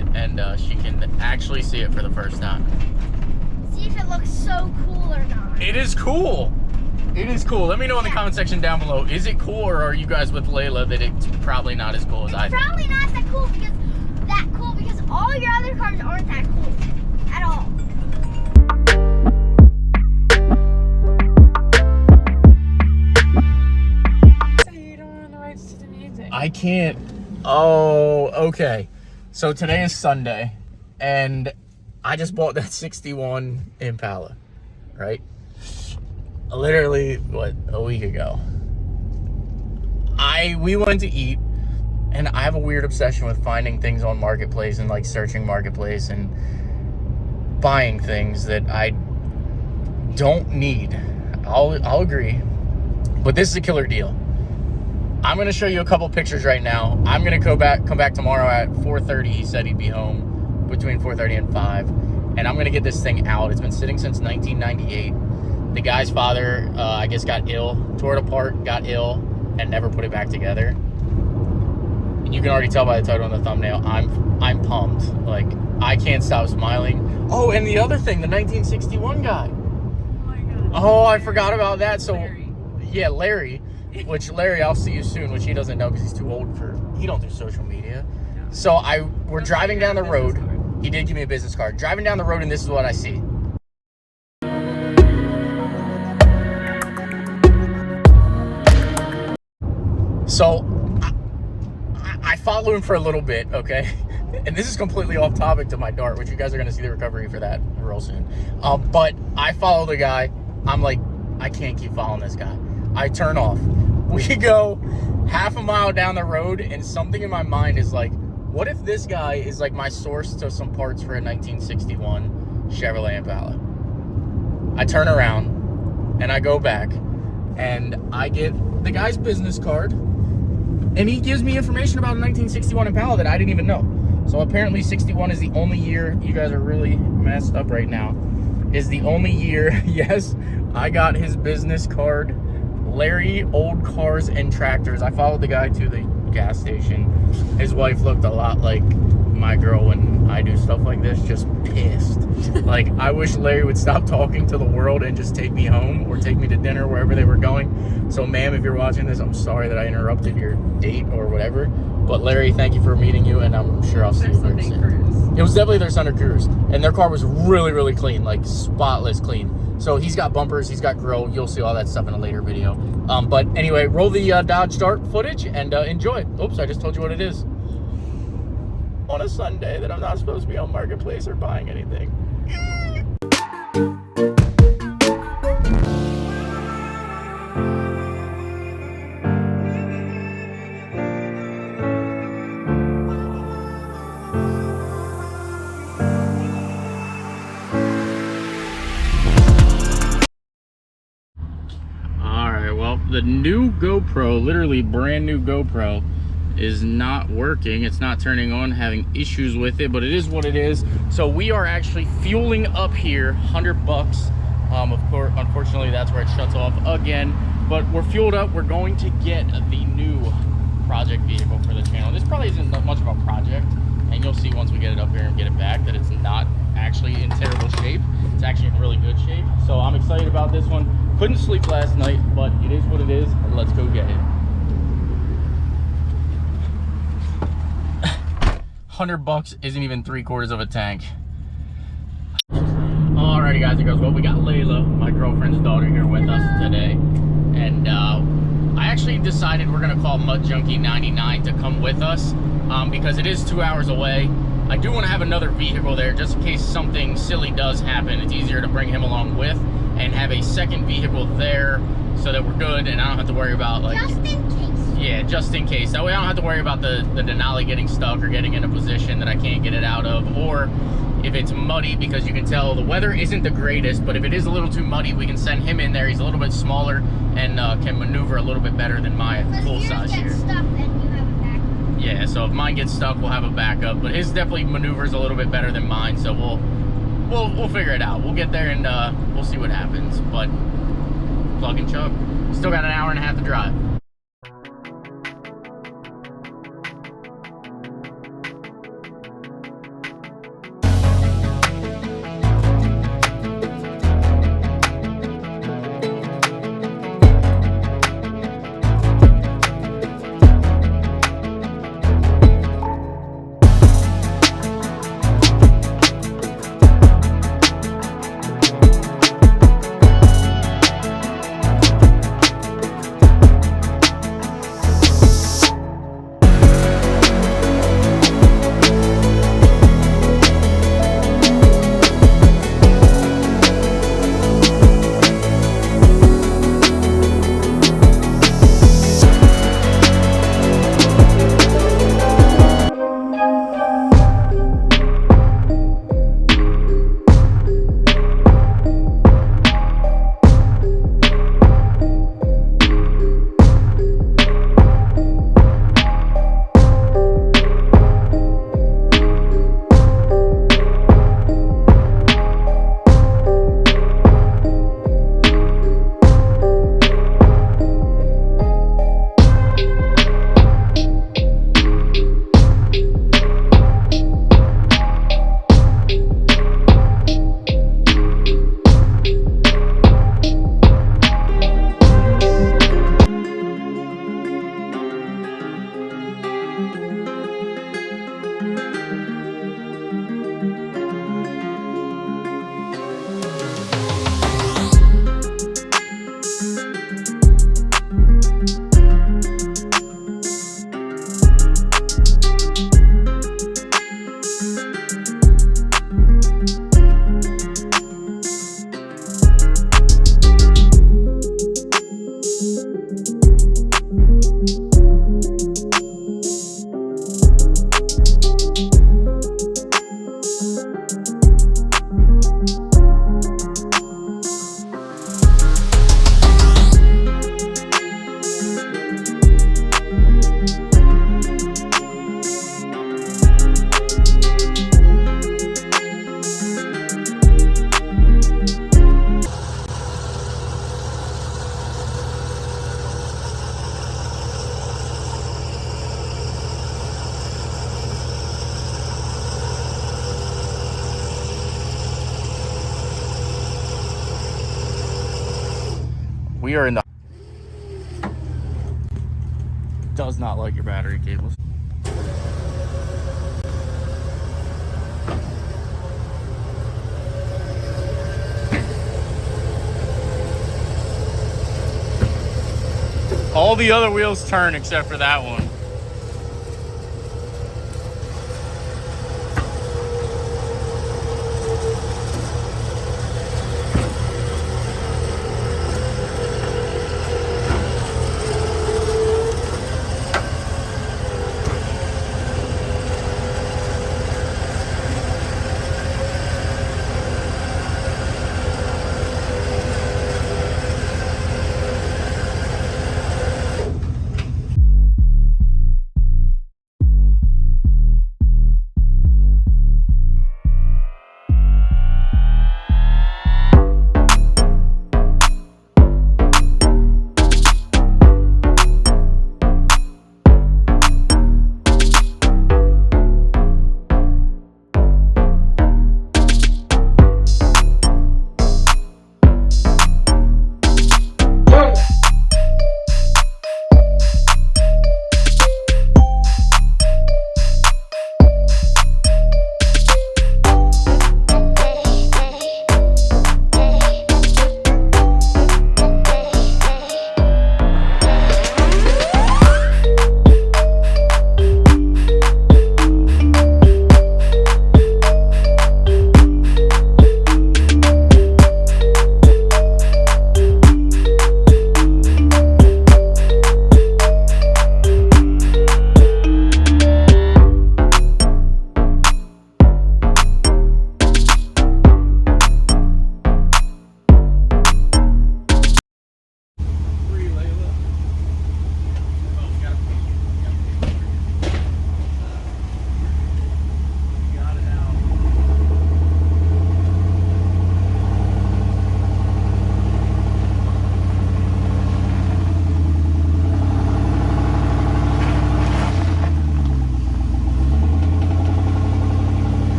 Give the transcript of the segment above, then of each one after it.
it, and she can actually see it for the first time. See if it looks so cool or not. It is cool. It is cool. Let me know in the comment section down below. Is it cool, or are you guys with Layla that it's probably not as cool as I think? Probably not that cool because all your other cars aren't that cool at all. So you don't own the rights to the music. I can't. Oh, okay. So today is Sunday, and I just bought that 61 Impala, right? Literally, what, a week ago. We went to eat, and I have a weird obsession with finding things on Marketplace and like searching Marketplace and buying things that I don't need. I'll agree, but this is a killer deal. I'm gonna show you a couple pictures right now. I'm gonna come back tomorrow at 4:30. He said he'd be home between 4:30 and 5, and I'm gonna get this thing out. It's been sitting since 1998. The guy's father, I guess, got ill, tore it apart, got ill, and never put it back together. You can already tell by the title and the thumbnail, I'm pumped. Like, I can't stop smiling. Oh, and the other thing, the 1961 guy. Oh my god. Oh, I forgot about that. So, Larry. yeah, Larry. Which, Larry, I'll see you soon, which he doesn't know because he's too old he don't do social media. No. So, we're driving down the road. Business card. He did give me a business card. Driving down the road, and this is what I see. So, I follow him for a little bit, okay? And this is completely off topic to my Dart, which you guys are going to see the recovery for that real soon. But I follow the guy. I'm like, I can't keep following this guy. I turn off. We go half a mile down the road, and something in my mind is like, what if this guy is like my source to some parts for a 1961 Chevrolet Impala? I turn around, and I go back, and I get the guy's business card, and he gives me information about a 1961 Impala that I didn't even know. So apparently 61 is the only year, you guys are really messed up right now, is the only year, yes, I got his business card. Larry, Old Cars and Tractors. I followed the guy to the gas station. His wife looked a lot like my girl when I do stuff like this, just pissed. Like, I wish Larry would stop talking to the world and just take me home or take me to dinner wherever they were going. So, ma'am, if you're watching this, I'm sorry that I interrupted your date or whatever. But, Larry, thank you for meeting you, and I'm sure I'll see you very soon. It was definitely their Sunday Cruise, and their car was really, really clean, like spotless clean. So he's got bumpers, he's got grill. You'll see all that stuff in a later video. But anyway, roll the Dodge Dart footage and enjoy. Oops, I just told you what it is. On a Sunday that I'm not supposed to be on Marketplace or buying anything. The new GoPro, literally brand new GoPro, is not working. It's not turning on, having issues with it, but it is what it is. So we are actually fueling up here, $100. Of course, unfortunately, that's where it shuts off again. But we're fueled up. We're going to get the new project vehicle for the channel. This probably isn't much of a project, and you'll see once we get it up here and get it back that it's not actually in terrible shape. It's actually in really good shape. So I'm excited about this one. Couldn't sleep last night, but it is what it is. Let's go get it. $100 isn't even 3/4 of a tank. Alrighty, guys and girls. Well, we got Layla, my girlfriend's daughter, here with us today, and I actually decided we're gonna call Mud Junkie 99 to come with us because it is 2 hours away. I do want to have another vehicle there just in case something silly does happen. It's easier to bring him along with and have a second vehicle there so that we're good and I don't have to worry about, like, just in case. Yeah, just in case. That way I don't have to worry about the Denali getting stuck or getting in a position that I can't get it out of, or if it's muddy, because you can tell the weather isn't the greatest, but if it is a little too muddy, we can send him in there. He's a little bit smaller and can maneuver a little bit better than my full size here. Stuck, then you have a backup. Yeah, so if mine gets stuck, we'll have a backup, but his definitely maneuvers a little bit better than mine, so we'll figure it out. We'll get there and we'll see what happens, but plug and chug. Still got an hour and a half to drive. we are in the... Does not like your battery cables. All the other wheels turn except for that one.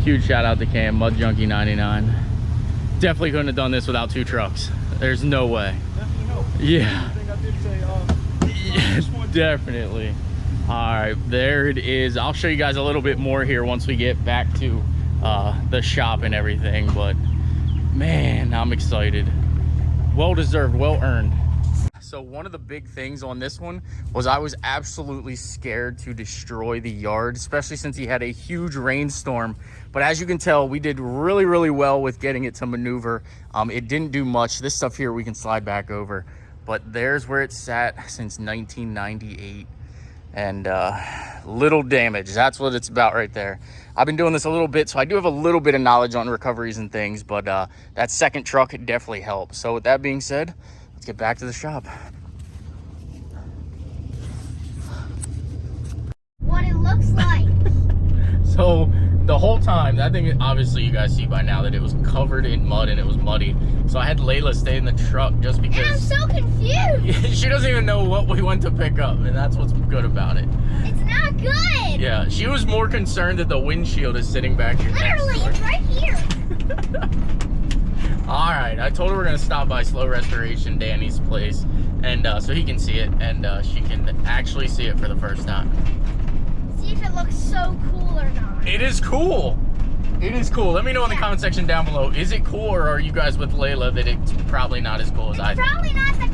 Huge shout out to Cam, Mud Junkie 99. Definitely couldn't have done this without two trucks. There's no way. Definitely no. Yeah. I think I did say, Yeah, definitely. All right, there it is. I'll show you guys a little bit more here once we get back to the shop and everything, but man, I'm excited. Well deserved, well earned. So one of the big things on this one was I was absolutely scared to destroy the yard, especially since he had a huge rainstorm. But as you can tell, we did really, really well with getting it to maneuver. It didn't do much. This stuff here we can slide back over, but there's where it sat since 1998. And little damage. That's what it's about right there. I've been doing this a little bit, so I do have a little bit of knowledge on recoveries and things, but that second truck definitely helped. So with that being said, let's get back to the shop. What it looks like. So the whole time, I think obviously you guys see by now that it was covered in mud and it was muddy. So I had Layla stay in the truck just because. And I'm so confused. She doesn't even know what we went to pick up, and that's what's good about it. It's not good. Yeah, she was more concerned that the windshield is sitting back here. Literally, it's right here. All right, I told her we're gonna stop by Slow Restoration, Danny's place, and so he can see it, and she can actually see it for the first time. See if it looks so cool or not. It is cool. It is cool. Let me know in the comment section down below. Is it cool, or are you guys with Layla that it's probably not as cool as I It's think? probably not that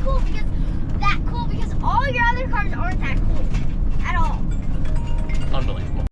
cool because all your other cars aren't that cool at all. Unbelievable.